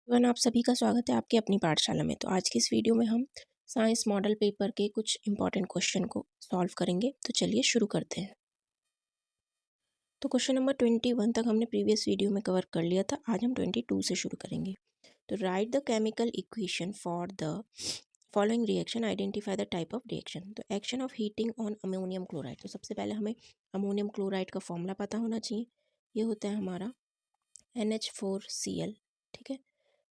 एवं आप सभी का स्वागत है आपकी अपनी पाठशाला में। तो आज की इस वीडियो में हम साइंस मॉडल पेपर के कुछ इंपॉर्टेंट क्वेश्चन को सॉल्व करेंगे। तो चलिए शुरू करते हैं। तो क्वेश्चन नंबर 21 तक हमने प्रीवियस वीडियो में कवर कर लिया था। आज हम 22 से शुरू करेंगे। तो right the chemical equation for the following reaction, identify the type of reaction. तो action of heating on ammonium chloride. तो सबसे पहले हमें अमोनियम क्लोराइड का फॉर्मूला पता होना चाहिए। ये होता है हमारा NH4Cl। ठीक है,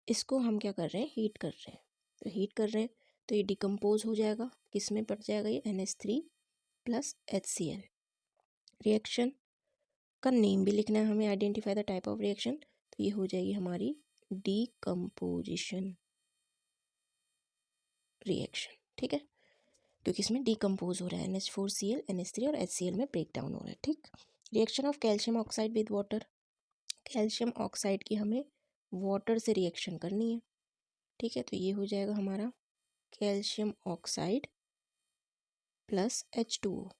इसको हम क्या कर रहे हैं, हीट कर रहे हैं। तो हीट कर रहे हैं तो ये डिकम्पोज हो जाएगा, किस में पड़ जाएगा, ये NH3 प्लस HCl। रिएक्शन का नेम भी लिखना है हमें, identify the type of reaction. तो ये हो जाएगी हमारी डीकम्पोजिशन रिएक्शन। ठीक है, क्योंकि इसमें डीकम्पोज हो रहा है, NH4Cl NH3 और HCl में ब्रेक डाउन हो रहा है। ठीक, reaction of calcium oxide with water. Calcium oxide की हमें वाटर से रिएक्शन करनी है। ठीक है, तो ये हो जाएगा हमारा कैल्शियम ऑक्साइड प्लस H2O।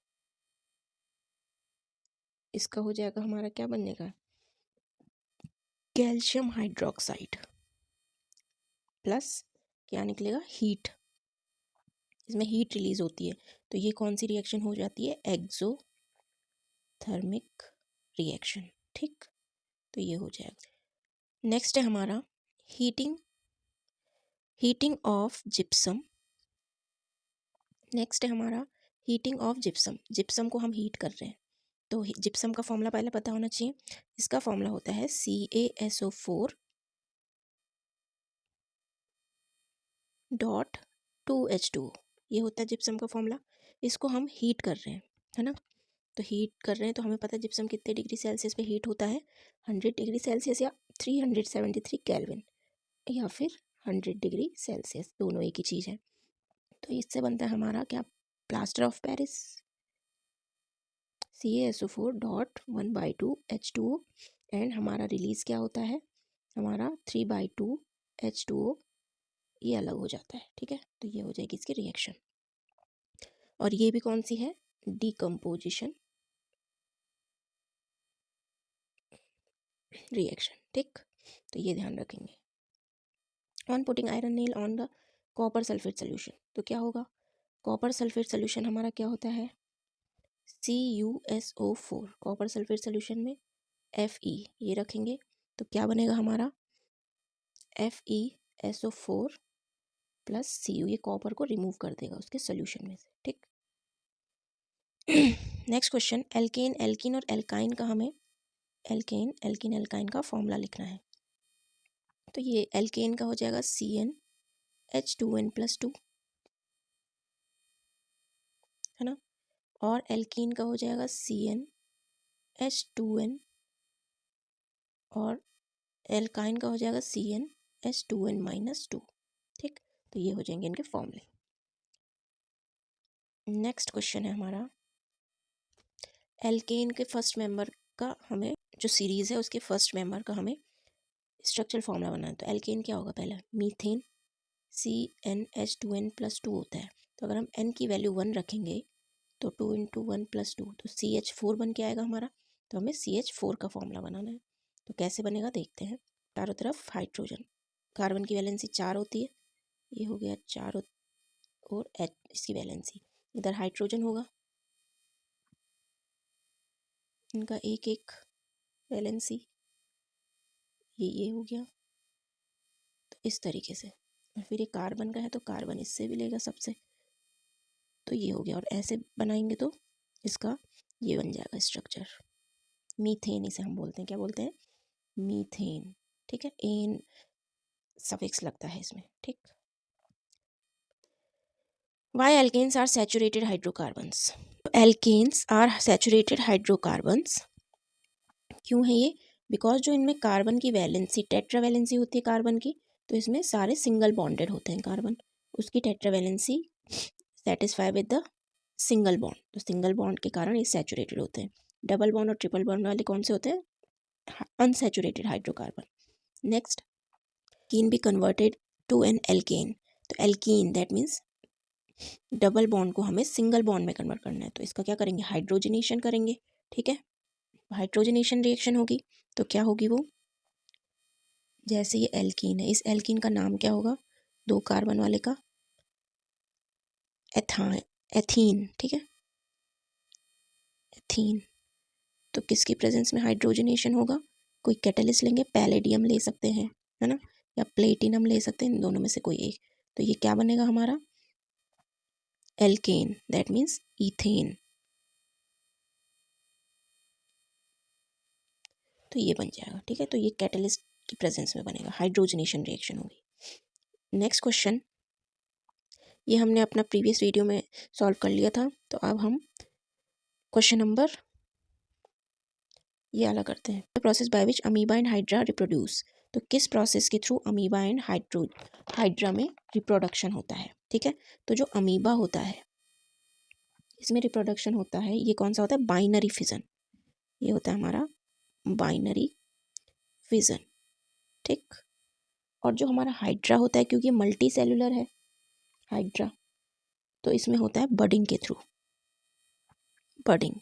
इसका हो जाएगा हमारा क्या बनेगा, कैल्शियम हाइड्रोक्साइड प्लस क्या निकलेगा, हीट। इसमें हीट रिलीज होती है, तो ये कौन सी रिएक्शन हो जाती है, एक्सोथर्मिक रिएक्शन। ठीक, तो ये हो जाएगा। नेक्स्ट है हमारा हीटिंग ऑफ जिप्सम। नेक्स्ट है हमारा हीटिंग ऑफ जिप्सम। जिप्सम को हम हीट कर रहे हैं, तो जिप्सम का फॉर्मूला पहले पता होना चाहिए। इसका फॉर्मूला होता है CaSO4.2H2O। ये होता है जिप्सम का फॉर्मूला। इसको हम हीट कर रहे हैं, है ना। तो हीट कर रहे हैं तो हमें पता है जिप्सम कितने डिग्री सेल्सियस पे हीट होता है, 100 डिग्री सेल्सियस या 373 केल्विन या फिर 100 डिग्री सेल्सियस, दोनों एक ही चीज़ है। तो इससे बनता है हमारा क्या, plaster of Paris, CaSO4.1/2H2O। And हमारा रिलीज क्या होता है, हमारा 3/2H2O, ये अलग हो जाता है। ठीक है, तो ये हो जाएगी इसकी रिएक्शन। और ये भी कौन सी है, डीकम्पोजिशन रिएक्शन। ठीक, तो ये ध्यान रखेंगे। On putting iron nail on the copper sulphate solution, तो क्या होगा, कॉपर सल्फेट सोल्यूशन हमारा क्या होता है, CuSO4। कॉपर सल्फेट सोल्यूशन में Fe ये रखेंगे, तो क्या बनेगा हमारा, FeSO4 प्लस Cu। ये कॉपर को रिमूव कर देगा उसके सोल्यूशन में से। ठीक, नेक्स्ट क्वेश्चन, एल्केन एल्किन और एल्काइन का हमें एल्काइन का फॉर्मूला लिखना है। तो ये एल्केन का हो जाएगा CnH2n+2, है ना। और एल्कीन का हो जाएगा CnH2n, और एल्काइन का हो जाएगा CnH2n-2। ठीक, तो ये हो जाएंगे इनके फॉर्मूले। नेक्स्ट क्वेश्चन है हमारा, एल्केन के फर्स्ट मेंबर का हमें, जो सीरीज है उसके फर्स्ट मेंबर का हमें स्ट्रक्चरल फॉर्मूला बनाना है। तो एल्केन क्या होगा, पहला मीथेन, CnH2n+2 होता है। तो अगर हम n की वैल्यू 1 रखेंगे तो 2 × 1 + 2 तो CH4 बन के आएगा हमारा। तो हमें CH4 का फॉर्मूला बनाना है। तो कैसे बनेगा देखते हैं। चारों तरफ हाइड्रोजन, कार्बन की वैलेंसी 4 होती है, ये हो गया 4, और H इसकी वैलेंसी, इधर हाइड्रोजन होगा, इनका एक एक वैलेंसी, ये हो गया। तो इस तरीके से, और फिर ये कार्बन का है तो कार्बन इससे भी लेगा सबसे, तो ये हो गया। और ऐसे बनाएंगे तो इसका ये बन जाएगा स्ट्रक्चर, मीथेन इसे हम बोलते हैं, क्या बोलते हैं, मीथेन। ठीक है, एन सफिक्स लगता है इसमें। ठीक, why alkanes are saturated hydrocarbons. Alkanes are saturated hydrocarbons क्यों है ये, बिकॉज जो इनमें कार्बन की वैलेंसी, टेट्रा वैलेंसी होती है कार्बन की, तो इसमें सारे सिंगल बॉन्डेड होते हैं कार्बन, उसकी tetravalency satisfy with the single bond, तो सिंगल बॉन्ड के कारण ये सैचुरेटेड होते हैं। डबल बॉन्ड और ट्रिपल बॉन्ड वाले कौन से होते हैं, unsaturated hydrocarbon. Next, can be converted to an alkane. तो alkene that means double bond को हमें सिंगल बॉन्ड में कन्वर्ट करना है, तो इसका क्या करेंगे, हाइड्रोजनेशन करेंगे। ठीक है, हाइड्रोजनेशन रिएक्शन होगी तो क्या होगी वो, जैसे ये एल्कीन है, इस एल्कीन का नाम क्या होगा, 2 कार्बन वाले का, एथीन, ठीक है, एथीन। तो किसकी प्रेजेंस में हाइड्रोजनेशन होगा, कोई कैटलिस्ट लेंगे, पैलेडियम ले सकते हैं, है ना, या प्लेटिनम ले सकते हैं, इन दोनों में से कोई एक। तो ये क्या बनेगा हमारा, एल्केन, दैट मीन्स इथेन। तो ये बन जाएगा, ठीक है। तो ये कैटलिस्ट की प्रेजेंस में बनेगा, हाइड्रोजनेशन रिएक्शन होगी। नेक्स्ट क्वेश्चन, ये हमने अपना प्रीवियस वीडियो में सॉल्व कर लिया था। तो अब हम क्वेश्चन नंबर ये वाला करते हैं। The process by which amoeba and hydra reproduce. तो किस प्रोसेस के थ्रू अमीबा एंड हाइड्रा में रिप्रोडक्शन होता है, ठीक है। तो जो अमीबा होता है इसमें रिप्रोडक्शन होता है, ये कौन सा होता है, बाइनरी फिजन। ये होता है हमारा बाइनरी फिजन, ठीक। और जो हमारा हाइड्रा होता है, क्योंकि मल्टी सेलुलर है हाइड्रा, तो इसमें होता है बडिंग के थ्रू, बडिंग।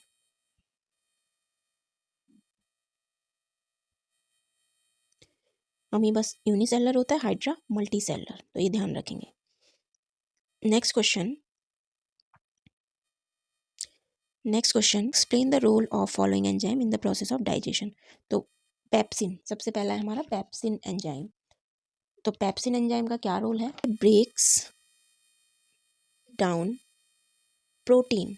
अमीबा यूनिसेलुलर होता है, हाइड्रा मल्टी सेलुलर, तो ये ध्यान रखेंगे। Next question, explain the role of following enzyme in the process of digestion. तो पेप्सिन सबसे पहला है हमारा, पेप्सिन एंजाइम। तो पेप्सिन एंजाइम का क्या रोल है, ब्रेक्स डाउन प्रोटीन,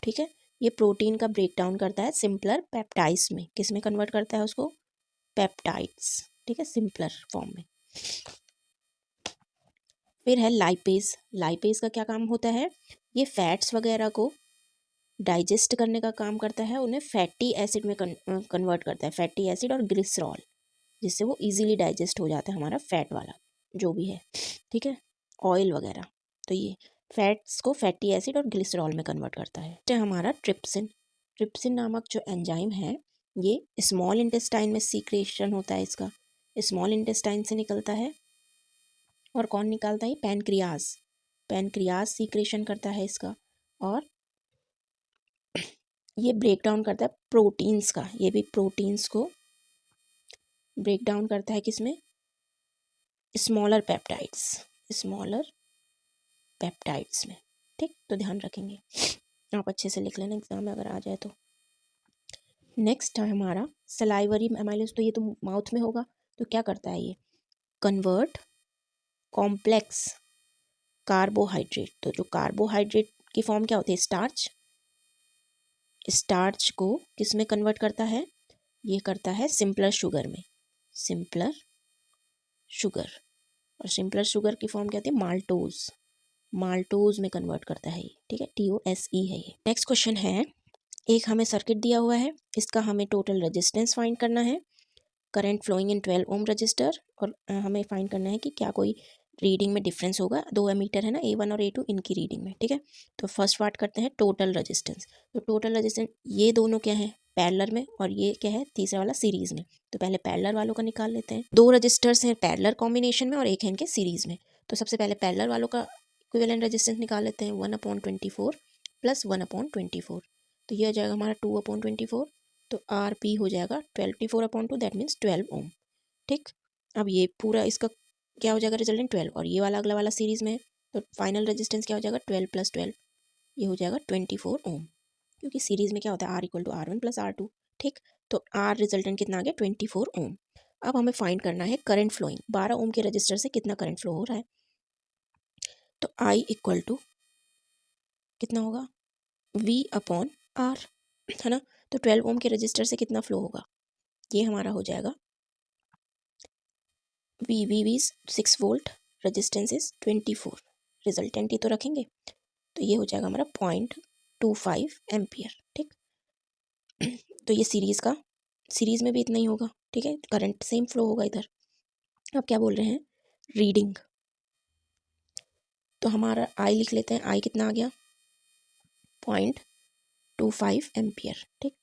ठीक है। ये प्रोटीन का ब्रेक डाउन करता है सिंपलर पेप्टाइड्स में, किस में कन्वर्ट करता है उसको, पेप्टाइड्स, ठीक है, सिंपलर फॉर्म में। फिर है लाइपेज। लाइपेज का क्या काम होता है, ये फैट्स वगैरह को डाइजेस्ट करने का काम करता है, उन्हें फैटी एसिड में कन्वर्ट करता है, फैटी एसिड और ग्लिसरॉल, जिससे वो इजीली डाइजेस्ट हो जाता है हमारा फैट वाला जो भी है, ठीक है, ऑयल वगैरह। तो ये फैट्स को फैटी एसिड और ग्लिसरॉल में कन्वर्ट करता है। तो हमारा ट्रिप्सिन, ट्रिप्सिन नामक जो एंजाइम है, ये स्मॉल इंटेस्टाइन में सीक्रेशन होता है इसका, स्मॉल इंटेस्टाइन से निकलता है। और कौन निकालता है, पैनक्रियाज, पैनक्रियाज सीक्रेशन करता है इसका। और ये ब्रेक डाउन करता है प्रोटीन्स का, ये भी प्रोटीन्स को ब्रेक डाउन करता है, किसमें, स्मॉलर पेप्टाइड्स, स्मॉलर पेप्टाइड्स में, ठीक। तो ध्यान रखेंगे, आप अच्छे से लिख लेना एग्जाम में अगर आ जाए तो। नेक्स्ट है हमारा सलाइवरी एमाइलेज। तो ये तो माउथ में होगा, तो क्या करता है ये, कन्वर्ट कॉम्प्लेक्स कार्बोहाइड्रेट। तो जो कार्बोहाइड्रेट की फॉर्म क्या होती है, स्टार्च, स्टार्च को किस में कन्वर्ट करता है, ये करता है सिंपलर शुगर में, सिंपलर शुगर। और सिंपलर शुगर की फॉर्म क्या होती है, माल्टोज, माल्टोज में कन्वर्ट करता है ये, ठीक है, TOSE है ये। नेक्स्ट क्वेश्चन है, एक हमें सर्किट दिया हुआ है, इसका हमें टोटल रेजिस्टेंस फाइंड करना है, current flowing in 12 ohm resistor, और हमें फाइंड करना है कि क्या कोई रीडिंग में डिफरेंस होगा, 2 एमीटर है ना, A1 और A2, इनकी रीडिंग में, ठीक है। तो फर्स्ट पार्ट करते हैं टोटल रेजिस्टेंस। तो टोटल रेजिस्टेंस, ये दोनों क्या है, पैरेलल में, और ये क्या है, तीसरा वाला सीरीज में। तो पहले पैरेलल वालों का निकाल लेते हैं। 2 रजिस्टर्स हैं पैरेलल कॉम्बिनेशन में और एक है इनके सीरीज में। तो सबसे पहले पैरेलल वालों का इक्विवेलेंट रेजिस्टेंस निकाल लेते हैं, 1/24 प्लस 1/24। तो ये हो जाएगा हमारा 2/24। तो RP हो जाएगा 24/2, दैट मीन्स 12 ओम, ठीक। अब ये पूरा इसका क्या हो जाएगा, रिजल्टेंट 12, और ये वाला अगला वाला सीरीज में है, तो फाइनल रेजिस्टेंस क्या हो जाएगा, 12 + 12, ये हो जाएगा 24 ओम, क्योंकि सीरीज में क्या होता है, R = R1 + R2, ठीक। तो R रिजल्टेंट कितना आ गया, 24 ओम। अब हमें फाइंड करना है करंट फ्लोइंग, 12 ओम के रजिस्टर से कितना करंट फ्लो हो रहा है। तो I = कितना होगा, V/R, है ना। तो 12 ओम के रजिस्टर से कितना फ्लो होगा, ये हमारा हो जाएगा V 6 volt, resistance is 24, resultant ही तो रखेंगे, तो ये हो जाएगा हमारा 0.25 एम्पियर, ठीक। तो ये सीरीज में भी इतना ही होगा, ठीक है, करंट सेम फ्लो होगा इधर। अब क्या बोल रहे हैं, रीडिंग। तो हमारा I लिख लेते हैं, I कितना आ गया, 0.25 एम्पियर, ठीक,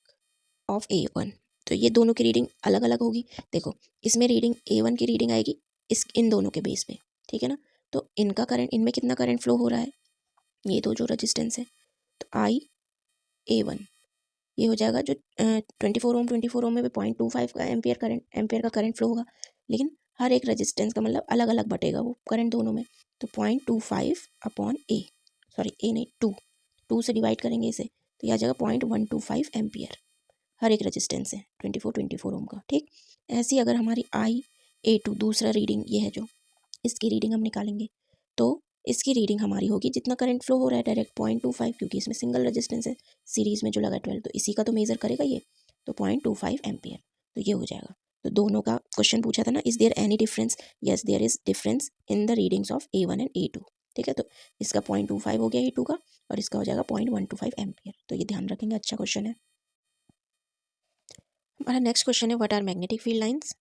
ऑफ A1। तो ये दोनों की रीडिंग अलग अलग होगी, देखो इसमें रीडिंग A1 की रीडिंग आएगी इन दोनों के बेस पे, ठीक है ना। तो इनका करंट, इनमें कितना करंट फ्लो हो रहा है, ये दो जो रेजिस्टेंस है, तो I A1 ये हो जाएगा जो 24 ओम में भी 0.25 का एम्पियर का करंट फ्लो होगा, लेकिन हर एक रेजिस्टेंस का मतलब अलग अलग बटेगा वो करंट दोनों में। तो 0.25 अपॉन ए, सॉरी ए नहीं 2 से डिवाइड करेंगे इसे, तो यह आ जाएगा 0.125 एम्पियर। हर एक रेजिस्टेंस है 24 ओम का, ठीक। ऐसी अगर हमारी IA2 दूसरा रीडिंग ये है जो, इसकी रीडिंग हम निकालेंगे, तो इसकी रीडिंग हमारी होगी जितना करंट फ्लो हो रहा है डायरेक्ट 0.25, क्योंकि इसमें सिंगल रेजिस्टेंस है, सीरीज में जो लगा 12, तो इसी का तो मेजर करेगा ये, तो 0.25 एम्पियर, तो ये हो जाएगा। तो दोनों का क्वेश्चन पूछा था ना, is there any difference, yes there is difference in the readings of A1 and A2, ठीक है। तो इसका 0.25 हो गया A2 का, और इसका हो जाएगा 0.125 एम्पियर, तो ये ध्यान रखेंगे, अच्छा क्वेश्चन है। हमारा नेक्स्ट क्वेश्चन है, what are magnetic field lines.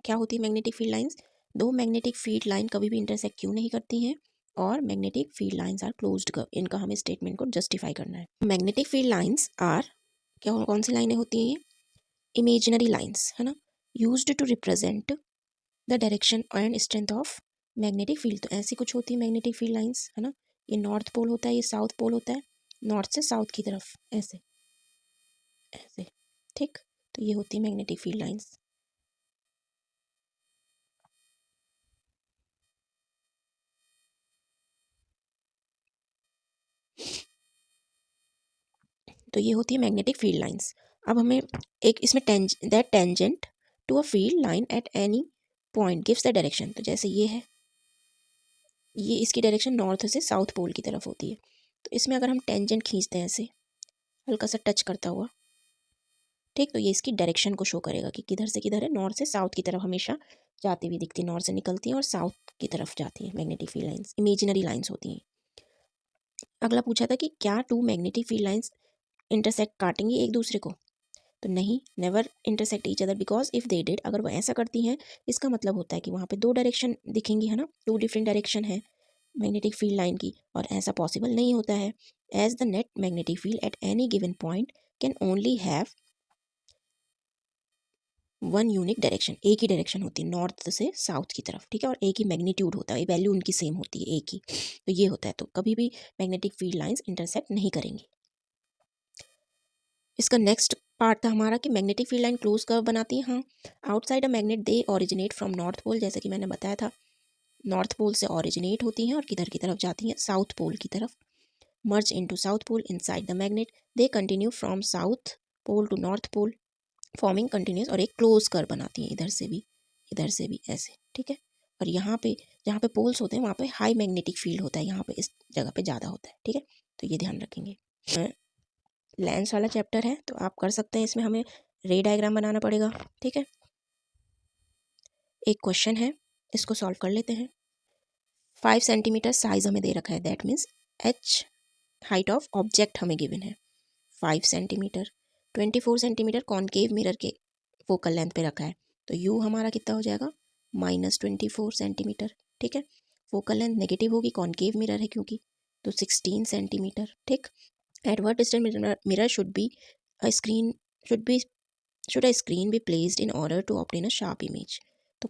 क्या होती है मैग्नेटिक फील्ड लाइंस? दो मैग्नेटिक फील्ड लाइन कभी भी इंटरसेक्ट क्यों नहीं करती हैं, और magnetic field lines are closed curve, इनका हमें स्टेटमेंट को जस्टिफाई करना है। मैग्नेटिक फील्ड लाइंस आर, क्या कौन सी लाइनें होती हैं ये? इमेजिनरी लाइंस, है ना, used to represent the direction and strength of magnetic field. तो ऐसी कुछ होती है मैग्नेटिक फील्ड लाइंस, है ना, ये नॉर्थ पोल होता है, ये साउथ पोल होता है, नॉर्थ से साउथ की तरफ ऐसे ऐसे, ठीक। तो ये होती है मैग्नेटिक फील्ड लाइंस। तो ये होती है मैग्नेटिक फील्ड लाइंस। अब हमें एक इसमें that tangent to a field line at any point gives the direction. तो जैसे ये है, ये इसकी डायरेक्शन नॉर्थ से साउथ पोल की तरफ होती है, तो इसमें अगर हम टेंजेंट खींचते हैं ऐसे हल्का सा टच करता हुआ, ठीक, तो ये इसकी डायरेक्शन को शो करेगा कि किधर से किधर है, नॉर्थ से साउथ की तरफ हमेशा जाती हुई दिखती है, नॉर्थ से निकलती हैं और साउथ की तरफ जाती है magnetic field lines, imaginary lines होती हैं। अगला पूछा था कि क्या two magnetic field lines intersect काटेंगी एक दूसरे को, तो नहीं, never intersect each other, because if they did, अगर वो ऐसा करती हैं, इसका मतलब होता है कि वहाँ पे दो डायरेक्शन दिखेंगी, है ना, टू डिफरेंट डायरेक्शन है मैग्नेटिक फील्ड लाइन की, और ऐसा पॉसिबल नहीं होता है, as the net magnetic field at any given point can only have one unique direction, एक ही डायरेक्शन होती है नॉर्थ से साउथ की तरफ, ठीक है, और एक ही मैग्नीट्यूड होता है, वैल्यू उनकी सेम होती है एक ही, तो ये होता है, तो कभी भी मैग्नेटिक फील्ड लाइंस इंटरसेक्ट नहीं करेंगी। इसका नेक्स्ट पार्ट था हमारा कि magnetic field line close curve बनाती है। हाँ, outside a magnet they originate from north pole, जैसे कि मैंने बताया था, नॉर्थ पोल से ओरिजिनेट होती हैं और किधर की तरफ जाती हैं, साउथ पोल की तरफ, merge into south pole inside the magnet, they continue from south pole to north pole forming continuous, और एक क्लोज कर्व बनाती हैं, इधर से भी ऐसे, ठीक है। और यहाँ पे जहाँ पे पोल्स होते हैं वहाँ पे हाई मैग्नेटिक फील्ड होता है, यहाँ पे इस जगह पे ज़्यादा होता है, ठीक है, तो ये ध्यान रखेंगे। लेंस वाला चैप्टर है तो आप कर सकते हैं, इसमें हमें रे डायग्राम बनाना पड़ेगा, ठीक है। एक क्वेश्चन है, इसको सॉल्व कर लेते हैं। 5 सेंटीमीटर साइज हमें दे रखा है, that means h height of object हमें गिवन है 5 सेंटीमीटर, 24 सेंटीमीटर कॉनकेव मिरर के फोकल लेंथ पे रखा है, तो u हमारा कितना हो जाएगा -24 सेंटीमीटर, ठीक है। फोकल लेंथ नेगेटिव होगी, कॉनकेव मिरर है क्योंकि, तो 16 सेंटीमीटर, ठीक। At what distance mirror should be a screen should be should a screen be placed in order to obtain a sharp image. तो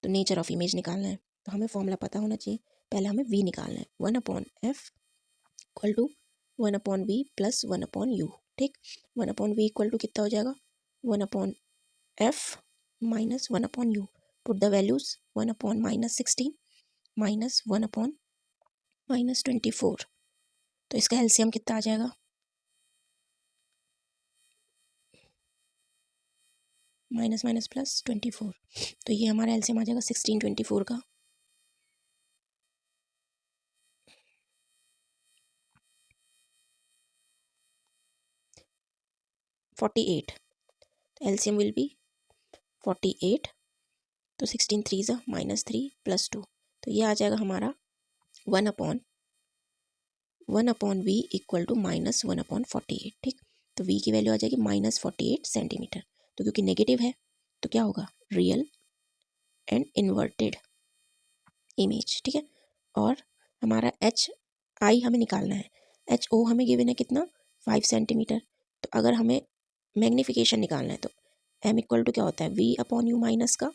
नेचर ऑफ इमेज निकालना है, तो हमें फॉर्मूला पता होना चाहिए, पहले हमें v निकालना है, 1/f equal to 1/v plus 1/u, ठीक। 1/v इक्वल टू कितना हो जाएगा 1/f minus 1/u, put the values 1/-16 minus 1/-24, तो इसका एलसीएम कितना आ जाएगा माइनस माइनस प्लस 24, तो ये हमारा एलसीएम आ जाएगा 16 24 का 48, तो एलसीएम विल बी 48, तो 16 3 ज़ा -3 + 2, तो ये आ जाएगा हमारा 1/v इक्वल टू -1/48, ठीक। तो v की वैल्यू आ जाएगी -48 सेंटीमीटर, तो क्योंकि नेगेटिव है तो क्या होगा रियल एंड इन्वर्टेड इमेज, ठीक है। और हमारा एच आई हमें निकालना है, एच ओ हमें गिवन है कितना 5 सेंटीमीटर, तो अगर हमें मैग्नीफिकेशन निकालना है तो m इक्वल टू क्या होता है v/u माइनस का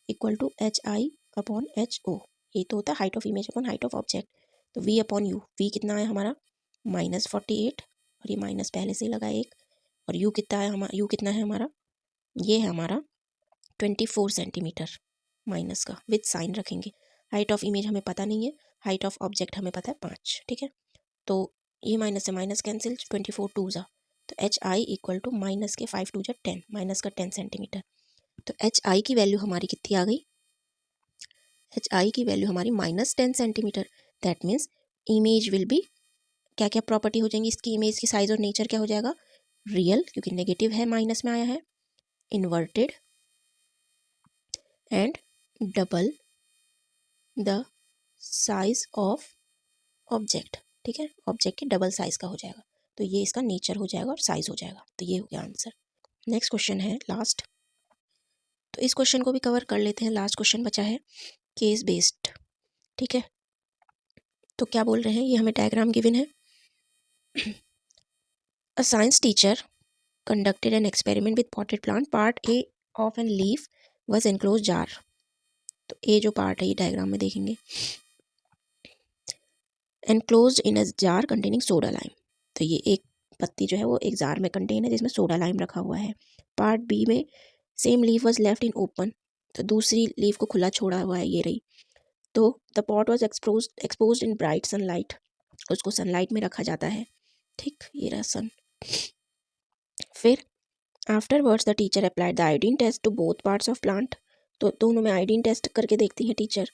इक्वल टू HI/HO, ये तो होता है height of image upon height of object, तो v/u, v कितना है हमारा -48, और ये माइनस पहले से ही लगा एक, और u कितना है हमारा, ये है हमारा 24 सेंटीमीटर, माइनस का विद साइन रखेंगे। हाइट ऑफ इमेज हमें पता नहीं है, हाइट ऑफ ऑब्जेक्ट हमें पता है 5, ठीक है। तो ये माइनस से माइनस कैंसिल, 24 टू ज़ा, तो h i equal to minus के 5 टू ज़ा 10, माइनस का 10 सेंटीमीटर। तो एच आई की वैल्यू हमारी कितनी आ गई, एच आई की वैल्यू हमारी -10 centimetre. That means image will be, क्या क्या प्रॉपर्टी हो जाएंगी इसकी, इमेज की साइज और नेचर क्या हो जाएगा, रियल, क्योंकि नेगेटिव है, माइनस में आया है, inverted and double the size of object, ठीक है, ऑब्जेक्ट के डबल साइज का हो जाएगा। तो ये इसका नेचर हो जाएगा और साइज हो जाएगा। तो ये हो गया आंसर। नेक्स्ट क्वेश्चन है लास्ट, तो इस क्वेश्चन को भी कवर कर लेते हैं। लास्ट क्वेश्चन बचा है केस बेस्ड, ठीक है। तो क्या बोल रहे हैं, ये हमें डायग्राम गिवन है। A science teacher conducted an experiment with potted plant. Part A of an leaf was enclosed jar. तो A जो पार्ट है ये डायग्राम में देखेंगे, enclosed in a jar containing soda lime. तो ये एक पत्ती जो है वो एक जार में कंटेन है जिसमें सोडा लाइम रखा हुआ है। पार्ट बी में same leaf was left in open, तो दूसरी लीफ को खुला छोड़ा हुआ है, ये रही। तो the pot was expose in bright sunlight, उसको सनलाइट में रखा जाता है, ठीक, ये रहा सन। फिर afterwards the teacher applied the iodine test to both parts of plant, तो दोनों में आयोडीन टेस्ट करके देखती है टीचर।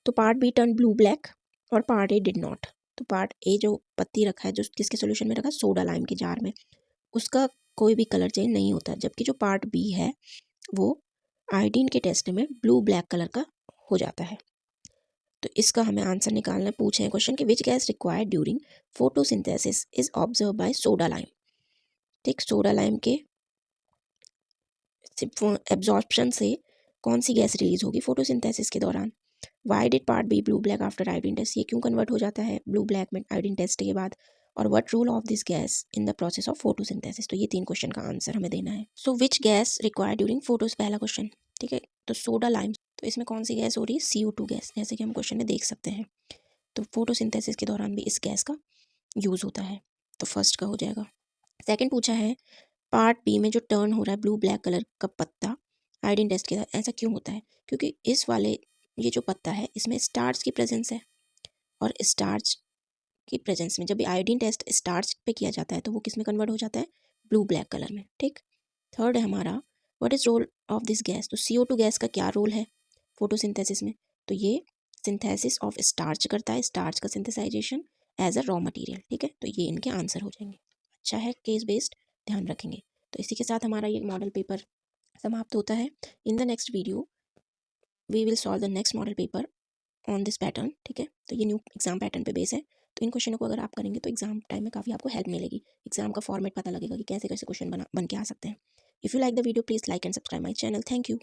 तो part be turn blue black और पार्ट ए डिड नॉट। तो पार्ट ए जो पत्ती रखा है, जो किसके सोल्यूशन में रखा, सोडा लाइम के जार में, उसका कोई भी कलर चेंज नहीं होता। जबकि जो पार्ट बी है वो आयोडीन के टेस्ट में ब्लू ब्लैक कलर का हो जाता है। तो इसका हमें आंसर निकालना, पूछे हैं क्वेश्चन कि which gas required during photosynthesis is observe by soda lime. ठीक, सोडा लाइम के एब्जॉर्प्शन से कौन सी गैस रिलीज होगी फोटोसिंथेसिस के दौरान। Why did part B blue black after iodine test, ये क्यों कन्वर्ट हो जाता है ब्लू ब्लैक में आयोडीन टेस्ट के बाद। और what role of this gas in the process of photosynthesis. तो ये 3 क्वेश्चन का आंसर हमें देना है। सो विच गैस रिक्वायर्ड ड्यूरिंग फोटोस, पहला क्वेश्चन, ठीक है। तो सोडा लाइम, तो इसमें कौन सी गैस हो रही है, CO2 गैस, जैसे कि हम क्वेश्चन में देख सकते हैं। तो फोटोसिंथेसिस के दौरान भी इस गैस का यूज़ होता है। तो फर्स्ट का हो जाएगा। सेकेंड पूछा है पार्ट बी में जो टर्न हो रहा है ब्लू ब्लैक कलर का पत्ता आयोडीन टेस्ट के साथ, ऐसा क्यों होता है, क्योंकि इस वाले ये जो पत्ता है इसमें स्टार्च की प्रेजेंस है, और स्टार्च की प्रेजेंस में जब भी आयोडीन टेस्ट स्टार्च पे किया जाता है तो वो किस में कन्वर्ट हो जाता है, ब्लू ब्लैक कलर में, ठीक। थर्ड है हमारा what is role of this gas, तो CO2 गैस का क्या रोल है फोटोसिंथेसिस में। तो ये सिंथेसिस ऑफ स्टार्च करता है, स्टार्च का सिंथेसाइजेशन एज अ रॉ मटेरियल, ठीक है। तो ये इनके आंसर हो जाएंगे। अच्छा है, केस बेस्ड ध्यान रखेंगे। तो इसी के साथ हमारा ये मॉडल पेपर समाप्त होता है। In the next video we will solve the next model paper on this pattern, ठीक है। तो ये न्यू एग्जाम पैटर्न पे बेस है। तो इन क्वेश्चनों को अगर आप करेंगे तो एग्जाम टाइम में काफ़ी आपको हेल्प मिलेगी, एग्जाम का फॉर्मेट पता लगेगा कि कैसे कैसे क्वेश्चन बन के आ सकते हैं। If you like the video please like and subscribe my channel. Thank you.